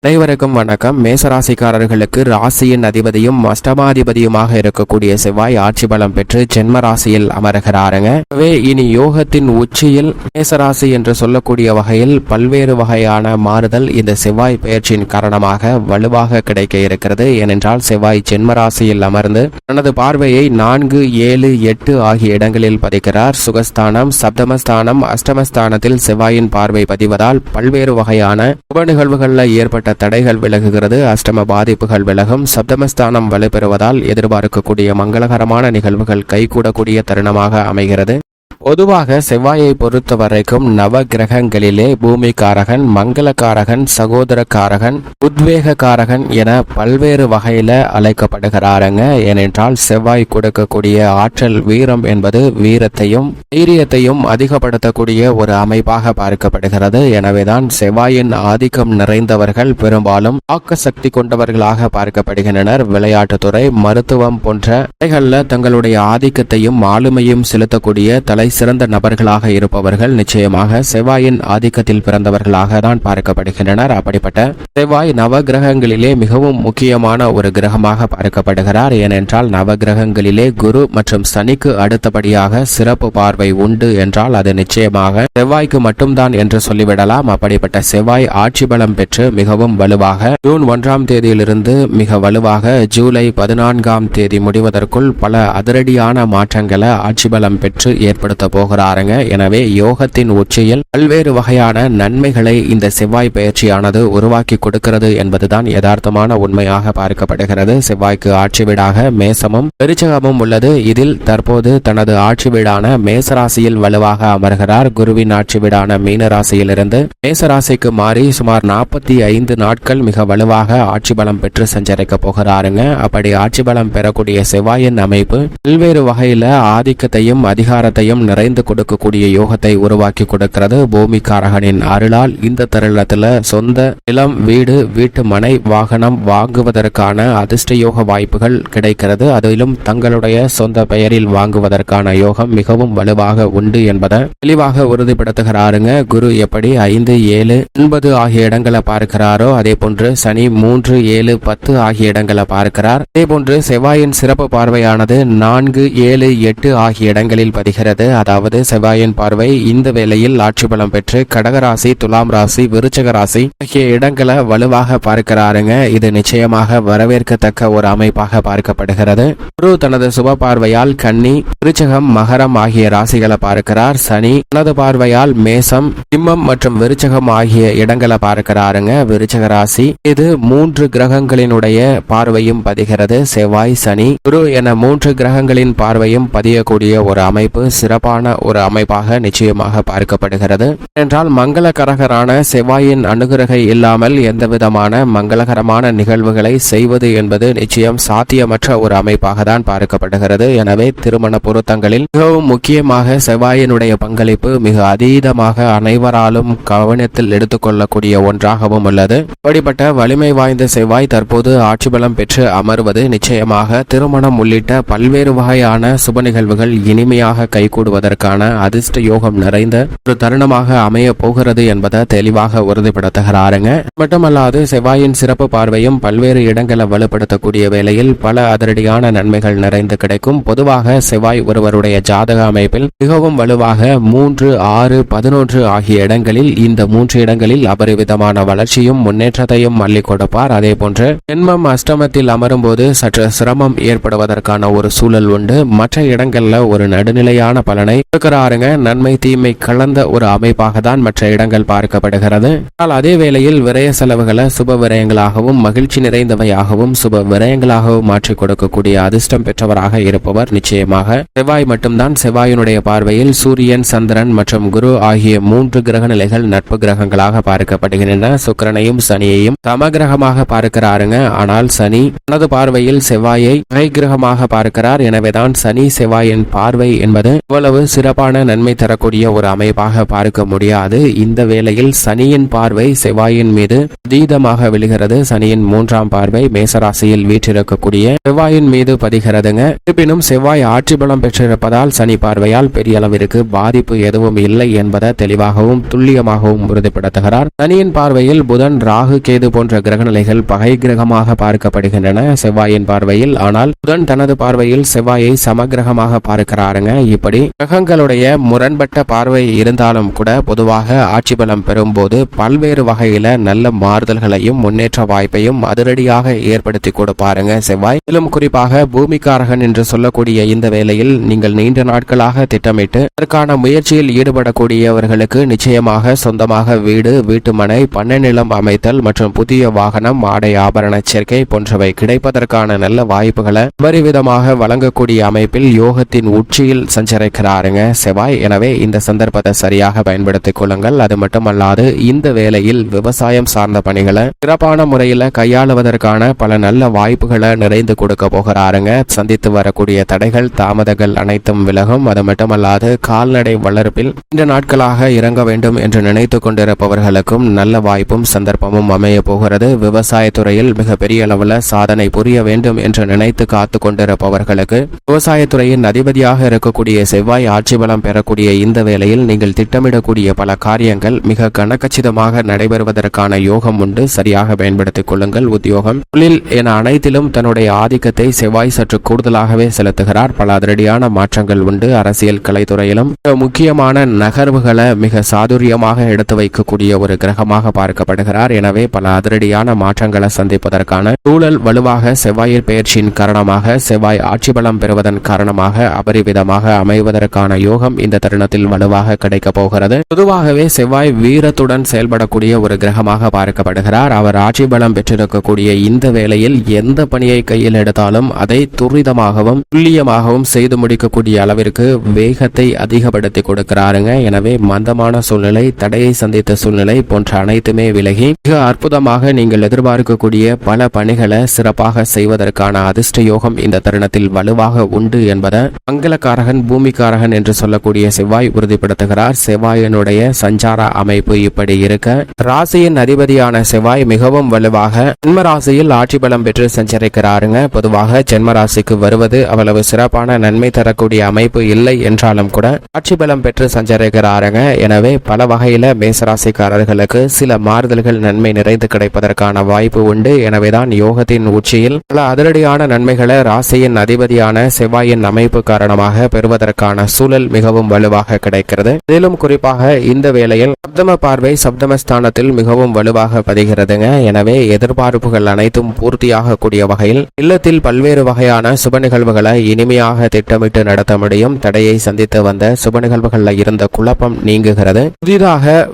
அனைவருக்கும் வணக்கம். மேசராசிக்காரர்களுக்கு ராசியின் அதிபதியும் அஷ்டமாதிபதியுமாக இருக்கக்கூடிய செவ்வாய் ஆட்சி பலம் பெற்று ஜென்ம ராசியில் அமர்கிறாருங்க. இனி யோகத்தின் உச்சியில் மேசராசி என்று சொல்லக்கூடிய வகையில் பல்வேறு வகையான மாறுதல் இந்த செவ்வாய் பெயர்ச்சியின் காரணமாக வலுவாக கிடைக்க இருக்கிறது. ஏனென்றால் செவ்வாய் ஜென்ம ராசியில் அமர்ந்து தனது பார்வையை 4, 7, 8 ஆகிய இடங்களில் பதிக்கிறார். சுகஸ்தானம், சப்தமஸ்தானம், அஷ்டமஸ்தானத்தில் செவ்வாயின் பார்வை பதிவதால் பல்வேறு வகையான சுப நிகழ்வுகளில் ஏற்பட்ட தடைகள் விலகுகிறது. அஷ்டம பாதிப்புகள் விலகும். சப்தமஸ்தானம் வலுப்பெறுவதால் எதிர்பார்க்கக்கூடிய மங்களகரமான நிகழ்வுகள் கைகூடக்கூடிய தருணமாக அமைகிறது. பொதுவாக செவ்வாயை பொறுத்த வரைக்கும் நவ கிரகங்களிலே பூமிக்காரகன், மங்களக்காரகன், சகோதரக்காரகன், உத்வேகக்காரகன் என பல்வேறு வகையில அழைக்கப்படுகிறாருங்க. ஏனென்றால் செவ்வாய் கொடுக்கக்கூடிய ஆற்றல் வீரம் என்பது வீரத்தையும் தைரியத்தையும் அதிகப்படுத்தக்கூடிய ஒரு அமைப்பாக பார்க்கப்படுகிறது. எனவேதான் செவ்வாயின் ஆதிக்கம் நிறைந்தவர்கள் பெரும்பாலும் ஆக்க சக்தி கொண்டவர்களாக பார்க்கப்படுகின்றனர். விளையாட்டுத்துறை, மருத்துவம் போன்ற துறைகளில் தங்களுடைய ஆதிக்கத்தையும் ஆளுமையும் செலுத்தக்கூடிய தலை சிறந்த நபர்களாக இருப்பவர்கள் நிச்சயமாக செவ்வாயின் ஆதிக்கத்தில் பிறந்தவர்களாக தான் பார்க்கப்படுகின்றனர். அப்படிப்பட்ட செவ்வாய் நவ கிரகங்களிலே மிகவும் முக்கியமான ஒரு கிரகமாக பார்க்கப்படுகிறார். ஏனென்றால் நவ கிரகங்களிலே குரு மற்றும் சனிக்கு அடுத்தபடியாக சிறப்பு பார்வை உண்டு என்றால் அது நிச்சயமாக செவ்வாய்க்கு மட்டும்தான் என்று சொல்லிவிடலாம். அப்படிப்பட்ட செவ்வாய் ஆட்சி பலம் பெற்று மிகவும் வலுவாக ஜூன் 1ஆம் தேதியிலிருந்து மிக வலுவாக ஜூலை 14ஆம் தேதி முடிவதற்குள் பல அதிரடியான மாற்றங்களை ஆட்சி பலம் பெற்று ஏற்படுத்த போகிறாருங்க. எனவே யோகத்தின் உச்சியில் பல்வேறு வகையான நன்மைகளை இந்த செவ்வாய் பயிற்சியானது உருவாக்கி கொடுக்கிறது என்பதுதான் யதார்த்தமான உண்மையாக பார்க்கப்படுகிறது. செவ்வாய்க்கு ஆட்சி வீடாக மேசமும் விருச்சிகமும் உள்ளது. இதில் தற்போது தனது ஆட்சி வீடான மேசராசியில் வலுவாக அமர்கிறார். குருவின் ஆட்சி வீடான மீனராசியிலிருந்து மேசராசிக்கு மாறி சுமார் 45 நாட்கள் மிக வலுவாக ஆட்சி பலம் பெற்று சஞ்சரிக்க போகிறாருங்க. அப்படி ஆட்சி பலம் பெறக்கூடிய செவ்வாயின் அமைப்பு பல்வேறு வகையில ஆதிக்கத்தையும் அதிகாரத்தையும் நிறைந்து கொடுக்கக்கூடிய யோகத்தை உருவாக்கி கொடுக்கிறது. பூமிக்காரகனின் அருளால் இந்த தருணத்துல சொந்த நிலம், வீடு, வீட்டு மனை, வாகனம் வாங்குவதற்கான அதிர்ஷ்ட யோக வாய்ப்புகள் கிடைக்கிறது. அதிலும் தங்களுடைய சொந்த பெயரில் வாங்குவதற்கான யோகம் மிகவும் வலுவாக உண்டு என்பதை தெளிவாக உறுதிப்படுத்துகிறாருங்க. குரு எப்படி 5, 7, 9 ஆகிய இடங்களை பார்க்கிறாரோ அதே போன்று சனி 3, 7, 10 ஆகிய இடங்களை பார்க்கிறார். அதே போன்று செவ்வாயின் சிறப்பு பார்வையானது 4, 7, 8 ஆகிய இடங்களில் பதிகிறது. அதாவது செவ்வாயின் பார்வை இந்த வேளையில் ஆட்சி பலம் பெற்று கடகராசி, துலாம் ராசி, விருச்சிக ராசி ஆகிய இடங்களை வலுவாக பார்க்கிறாருங்க. இது நிச்சயமாக வரவேற்கத்தக்க ஒரு அமைப்பாக பார்க்கப்படுகிறது. குரு தனது சுப பார்வையால் கன்னி, விருச்சிகம், மகரம் ஆகிய ராசிகளை பார்க்கிறார். சனி தனது பார்வையால் மேசம், சிம்மம் மற்றும் விருச்சிகம் ஆகிய இடங்களை பார்க்கிறாருங்க. விருச்சிக ராசி இது 3 கிரகங்களினுடைய பார்வையும் பதிகிறது. செவ்வாய், சனி, குரு என 3 கிரகங்களின் பார்வையும் பதியக்கூடிய ஒரு அமைப்பு சிறப்பான ஒரு அமைப்பாக நிச்சயமாக பார்க்கப்படுகிறது. என்றால் மங்களகரகரான செவ்வாயின் அனுகிரகை இல்லாமல் எந்தவிதமான மங்களகரமான நிகழ்வுகளை செய்வது என்பது நிச்சயம் சாத்தியமற்ற ஒரு அமைப்பாக தான் பார்க்கப்படுகிறது. எனவே திருமண பொருத்தங்களில் மிகவும் முக்கியமாக செவ்வாயினுடைய பங்களிப்பு மிக அதீதமாக அனைவராலும் கவனத்தில் எடுத்துக்கொள்ளக்கூடிய ஒன்றாகவும் உள்ளது. அப்படிப்பட்ட வலிமை வாய்ந்த செவ்வாய் தற்போது ஆட்சி பலம் பெற்று அமர்வது நிச்சயமாக திருமணம் உள்ளிட்ட பல்வேறு வகையான சுப நிகழ்வுகள் இனிமையாக கைகூடுவதற்கான அதிர்ஷ்ட யோகம் நிறைந்த ஒரு தருணமாக அமைய போகிறது என்பதை தெளிவாக உறுதிப்படுத்துகிறாருங்க. மட்டுமல்லாது செவ்வாயின் சிறப்பு பார்வையும் பல்வேறு இடங்களை வலுப்படுத்தக்கூடிய வேளையில் பல அதிரடியான நன்மைகள் நிறைந்து கிடைக்கும். பொதுவாக செவ்வாய் ஒருவருடைய ஜாதக அமைப்பில் மிகவும் வலுவாக 3, 6, 11 ஆகிய இடங்களில் இந்த 3 இடங்களில் அபரிவிதமான வளர்ச்சியும் முன்னேற்றத்தையும் அள்ளி கொடுப்பார். அதே போன்று ஜென்மம் அஷ்டமத்தில் அமரும் போது சற்று சிரமம் ஏற்படுவதற்கான ஒரு சூழல் உண்டு. மற்ற இடங்கள்ல ஒரு நடுநிலையான பலனை கொடுக்கிறாருங்க. நன்மை தீமை கலந்த ஒரு அமைப்பாக தான் மற்ற இடங்கள் பார்க்கப்படுகிறது. ஆனால் அதே வேளையில் விரய செலவுகளை சுப விரயங்களாகவும் மகிழ்ச்சி நிறைந்தவையாகவும் சுப விரயங்களாகவும் மாற்றி கொடுக்கக்கூடிய அதிர்ஷ்டம் பெற்றவராக இருப்பவர் நிச்சயமாக செவ்வாய் மட்டும்தான். செவ்வாயினுடைய பார்வையில் சூரியன், சந்திரன் மற்றும் குரு ஆகிய 3 கிரக நிலைகள் நட்பு கிரகங்களாக பார்க்கப்படுகின்றன. சுக்கிரனையும் சனியையும் சமகிரகமாக பார்க்கிறாருங்க. ஆனால் சனி தனது பார்வையில் செவ்வாயை கிரகமாக பார்க்கிறார். எனவேதான் சனி செவ்வாயின் பார்வை என்பது இவ்வளவு அவ்வளவு சிறப்பான நன்மை தரக்கூடிய ஒரு அமைப்பாக பார்க்க முடியாது. இந்த வேளையில் சனியின் பார்வை செவ்வாயின் மீது அதீதமாக விழுகிறது. சனியின் 3ஆம் பார்வை மேசராசியில் வீற்றிருக்கக்கூடிய செவ்வாயின் மீது பதிகிறதுங்க. இருப்பினும் செவ்வாய் ஆட்சி பலம் பெற்றிருப்பதால் சனி பார்வையால் பெரிய அளவிற்கு பாதிப்பு எதுவும் இல்லை என்பதை தெளிவாகவும் துல்லியமாகவும் உறுதிப்படுத்துகிறார். சனியின் பார்வையில் புதன், ராகு, கேது போன்ற கிரகநிலைகள் பகை கிரகமாக பார்க்கப்படுகின்றன செவ்வாயின் பார்வையில். ஆனால் புதன் தனது பார்வையில் செவ்வாயை சமகிரகமாக பார்க்கிறாருங்க. இப்படி கிரகங்களுடைய முரண்பட்ட பார்வை இருந்தாலும் கூட பொதுவாக ஆட்சி பலம் பெறும்போது பல்வேறு வகையில நல்ல மாறுதல்களையும் முன்னேற்ற வாய்ப்பையும் அதிரடியாக ஏற்படுத்தி கொடுப்பாருங்க செவ்வாய். மேலும் குறிப்பாக பூமிக்காரகன் என்று சொல்லக்கூடிய இந்த வேளையில் நீங்கள் நீண்ட நாட்களாக திட்டமிட்டு அதற்கான முயற்சியில் ஈடுபடக்கூடியவர்களுக்கு நிச்சயமாக சொந்தமாக வீடு, வீட்டுமனை, பண்ணை நிலம் அமைத்தல் மற்றும் புதிய வாகனம், ஆடை ஆபரண சேர்க்கை போன்றவை கிடைப்பதற்கான நல்ல வாய்ப்புகளை பரிவிதமாக வழங்கக்கூடிய அமைப்பில் யோகத்தின் உச்சியில் சஞ்சரிக்கிறாருங்க செவ்வாய். எனவே இந்த சந்தர்ப்பத்தை சரியாக பயன்படுத்திக் கொள்ளுங்கள். அது மட்டுமல்லாது இந்த வேளையில் விவசாயம் சார்ந்த பணிகளை சிறப்பான முறையில் கையாளுவதற்கான பல நல்ல வாய்ப்புகளை நிறைந்து கொடுக்க போகிறாருங்க. சந்தித்து வரக்கூடிய தடைகள், தாமதங்கள் அனைத்தும் விலகும். அது மட்டுமல்லாது கால்நடை வளர்ப்பில் இந்த நாட்களாக இறங்க வேண்டும் என்று நினைத்து கொண்டிருப்பவர்களுக்கும் நல்ல வாய்ப்பும் சந்தர்ப்பமும் அமைய போகிறது. விவசாயத்துறையில் மிகப்பெரிய அளவில் சாதனை புரிய வேண்டும் என்று நினைத்து காத்து கொண்டிருப்பவர்களுக்கு விவசாயத்துறையின் அதிபதியாக இருக்கக்கூடிய செவ்வாய் ஆட்சி பலம் பெறக்கூடிய இந்த வேளையில் நீங்கள் திட்டமிடக்கூடிய பல காரியங்கள் மிக கனகச்சிதமாக நடைபெறுவதற்கான யோகம் உண்டு. சரியாக பயன்படுத்திக் கொள்ளுங்கள். உத்தியோகம், தொழில் என அனைத்திலும் தன்னுடைய ஆதிக்கத்தை செவ்வாய் சற்று கூடுதலாகவே செலுத்துகிறார். பல அதிரடியான மாற்றங்கள் உண்டு. அரசியல், கலைத்துறையிலும் முக்கியமான நகர்வுகளை மிக சாதுரியமாக எடுத்து வைக்கக்கூடிய ஒரு கிரகமாக பார்க்கப்படுகிறார். எனவே பல அதிரடியான மாற்றங்களை சந்திப்பதற்கான சூழல் வலுவாக செவ்வாய் பெயர்ச்சியின் காரணமாக, செவ்வாய் ஆட்சி பலம் பெறுவதன் காரணமாக அபரிவிதமாக அமைவதற்கான யோகம் இந்த தருணத்தில் வலுவாக கிடைக்க போகிறது. பொதுவாகவே செவ்வாய் வீரத்துடன் செயல்படக்கூடிய ஒரு கிரகமாக பார்க்கப்படுகிறார். அவர் ஆட்சி பலம் பெற்றிருக்கக்கூடிய இந்த வேளையில் எந்த பணியை கையில் எடுத்தாலும் அதை துரிதமாகவும் துல்லியமாகவும் செய்து முடிக்கக்கூடிய அளவிற்கு வேகத்தை அதிகப்படுத்தி கொடுக்கிறாருங்க. எனவே மந்தமான சூழ்நிலை, தடையை சந்தித்த சூழ்நிலை போன்ற அனைத்துமே விலகி மிக அற்புதமாக நீங்கள் எதிர்பார்க்கக்கூடிய பல பணிகளை சிறப்பாக செய்வதற்கான அதிர்ஷ்ட யோகம் இந்த தருணத்தில் வலுவாக உண்டு என்பதை மங்களக்காரகன், பூமிக்காரகன் என்று சொல்லக்கூடிய செவ்வாய் உறுதிப்படுத்துகிறார். செவ்வாயினுடைய சஞ்சார அமைப்பு இப்படி இருக்க, ராசியின் அதிபதியான செவ்வாய் மிகவும் வலுவாக ஜென்ம ராசியில் ஆட்சி பலம் பெற்று சஞ்சரிக்கிறாருங்க. பொதுவாக ஜென்ம ராசிக்கு வருவது அவ்வளவு சிறப்பான நன்மை தரக்கூடிய அமைப்பு இல்லை என்றாலும் கூட ஆட்சி பலம் பெற்று சஞ்சரிக்கிறாருங்க. எனவே பல வகையில மேசராசிக்காரர்களுக்கு சில மாறுதல்கள் நன்மை நிறைந்து கிடைப்பதற்கான வாய்ப்பு உண்டு. எனவேதான் யோகத்தின் உச்சியில் பல அதிரடியான நன்மைகளை ராசியின் அதிபதியான செவ்வாயின் அமைப்பு காரணமாக பெறுவதற்கான சூழல் மிகவும் வலுவாக கிடைக்கிறது. மேலும் குறிப்பாக இந்த வேளையில் சப்தம பார்வை சப்தமஸ்தானத்தில் மிகவும் வலுவாக பதிகிறதுங்க. எனவே எதிர்பார்ப்புகள் அனைத்தும் பூர்த்தியாக கூடிய வகையில் இல்லத்தில் பல்வேறு வகையான சுப நிகழ்வுகளை இனிமையாக திட்டமிட்டு நடத்த முடியும். தடையை சந்தித்து வந்த சுப நிகழ்வுகளில் இருந்த குழப்பம் நீங்குகிறது. புதிதாக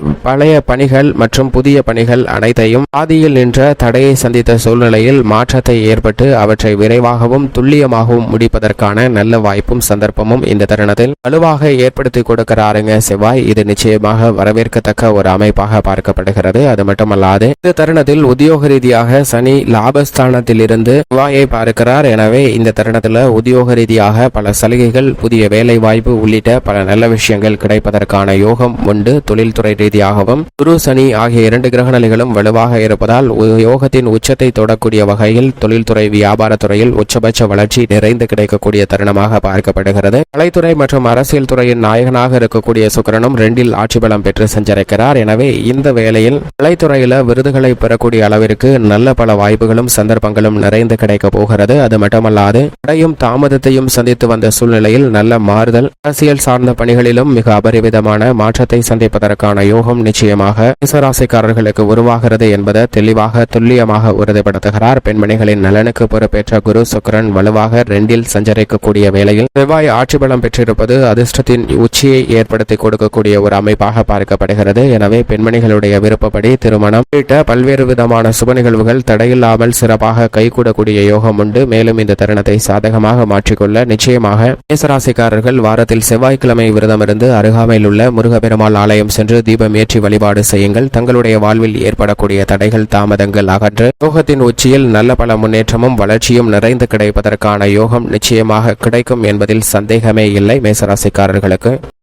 பழைய பணிகள் மற்றும் புதிய பணிகள் அனைத்தையும் ஆதியில் நின்ற தடையை சந்தித்த சூழ்நிலையில் மாற்றத்தை ஏற்பட்டு அவற்றை விரைவாகவும் துல்லியமாகவும் முடிப்பதற்கான நல்ல வாய்ப்பும் சந்தர்ப்பமும் இந்த தருணத்தில் வலுவாக ஏற்படுத்தி கொடுக்கிறாருங்க செவ்வாய். இது நிச்சயமாக வரவேற்கத்தக்க ஒரு அமைப்பாக பார்க்கப்படுகிறது. அது மட்டுமல்லாது இந்த தருணத்தில் உத்தியோக ரீதியாக சனி லாபஸ்தானத்தில் இருந்து செவ்வாயை பார்க்கிறார். எனவே இந்த தருணத்தில் உத்தியோக ரீதியாக பல சலுகைகள், புதிய வேலை வாய்ப்பு உள்ளிட்ட பல நல்ல விஷயங்கள் கிடைப்பதற்கான யோகம் உண்டு. தொழில்துறை ரீதியாகவும் குரு, சனி ஆகிய 2 கிரகநிலைகளும் வலுவாக இருப்பதால் யோகத்தின் உச்சத்தை தொடக்கூடிய வகையில் தொழில்துறை, வியாபாரத்துறையில் உச்சபட்ச வளர்ச்சி நிறைந்து கிடைக்கக்கூடிய தருணமாக பார்க்கப்படுகிறது. கலைத்துறை மற்றும் அரசியல் துறையின் நாயகனாக இருக்கக்கூடிய சுக்கிரனும் 2இல் ஆட்சி பலம் பெற்று சஞ்சரிக்கிறார். எனவே இந்த வேளையில் கலைத்துறையில விருதுகளை பெறக்கூடிய அளவிற்கு நல்ல பல வாய்ப்புகளும் சந்தர்ப்பங்களும் நிறைந்து கிடைக்க போகிறது. அது மட்டுமல்லாது தடையும் தாமதத்தையும் சந்தித்து வந்த சூழ்நிலையில் நல்ல மாறுதல், அரசியல் சார்ந்த பணிகளிலும் மிக அபரிவிதமான மாற்றத்தை சந்திப்பதற்கான யோகம் நிச்சயமாக மேசராசிக்காரர்களுக்கு உருவாகிறது என்பதை தெளிவாக துல்லியமாக உறுதிப்படுத்துகிறார். பெண்மணிகளின் நலனுக்கு பொறுப்பேற்ற குரு, சுக்கிரன் வலுவாக 2இல் சஞ்சரிக்கக்கூடிய வேளையில் செவ்வாய் ஆட்சி பலம் பெற்றிருப்பது அதிர்ஷ்டத்தின் உச்சியை ஏற்படுத்தி கொடுக்கக்கூடிய ஒரு அமைப்பாக பார்க்கப்படுகிறது. எனவே பெண்மணிகளுடைய விருப்பப்படி திருமணம் உள்ளிட்ட பல்வேறு விதமான சுப நிகழ்வுகள் தடையில்லாமல் சிறப்பாக கைகூடக்கூடிய யோகம் உண்டு. மேலும் இந்த தருணத்தை சாதகமாக மாற்றிக்கொள்ள நிச்சயமாக மேசராசிக்காரர்கள் வாரத்தில் செவ்வாய்க்கிழமை விரதமிருந்து அருகாமையில் உள்ள முருகப்பெருமாள் ஆலயம் சென்று தீபம் ஏற்றி வழிபாடு செய்யுங்கள். தங்களுடைய வாழ்வில் ஏற்படக்கூடிய தடைகள், தாமதங்கள் அகன்று யோகத்தின் உச்சியில் நல்ல பல முன்னேற்றமும் வளர்ச்சியும் நிறைந்து கிடைப்பதற்கான யோகம் நிச்சயமாக கிடைக்கும் என்பதில் சந்தேகமே இல்லை. மேசராசிக்காரர்களுக்கு.